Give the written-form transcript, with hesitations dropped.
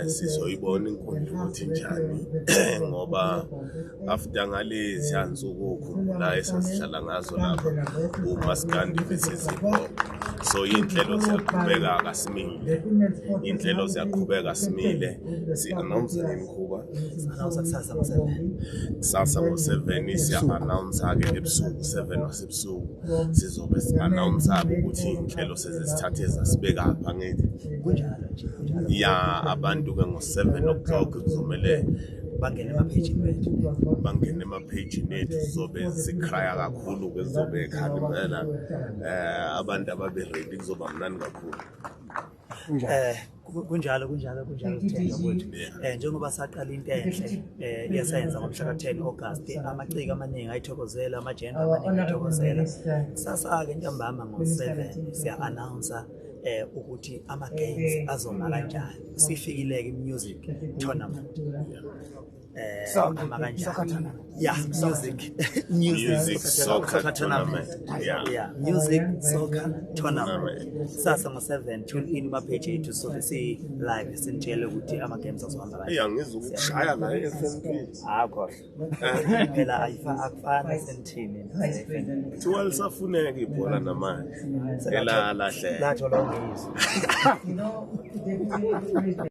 Sizoyibona inkundla ukuthi njani ngoba after ngalezi yansuku la esasihlala ngazo lapha uMaskandi versus so inhlelo ziyaqhubeka kasimile si-announce imikhuba kusasa ngo-7 siya-announce-ke ebusuku 7 wasebusuku sizobe si-announce-ke ukuthi inhlelo sezisithathe zasibekapha ngithi ya abantu-ke ngo-7 o'clock kuzomele bangene emapage ethu sizobe sikraya kakhulu-ke sizobe khalimela abantu ababe ready kuzoba mnandi kakhulu. Kunjalo njengoba saqala into enhle iyasayenza ngomhla ka-10 August amaciko amaningi ayithokozela amajenda amaningi ayithokozela sasa-ke ntambama ngo-7 siya-announce ukuthi ama-games azoma kanjani sifikile-ke music tournament music soccer tournament music soccer tournament sasa ngo-7 tune in mapage ethu so live sinitshele ukuthi ama-games azohamba kanjani. Ngizokushaya la e-FNP khohle phela akufana sentini 12 safuneka ibhola namanje elalahle lathola ungeyizwa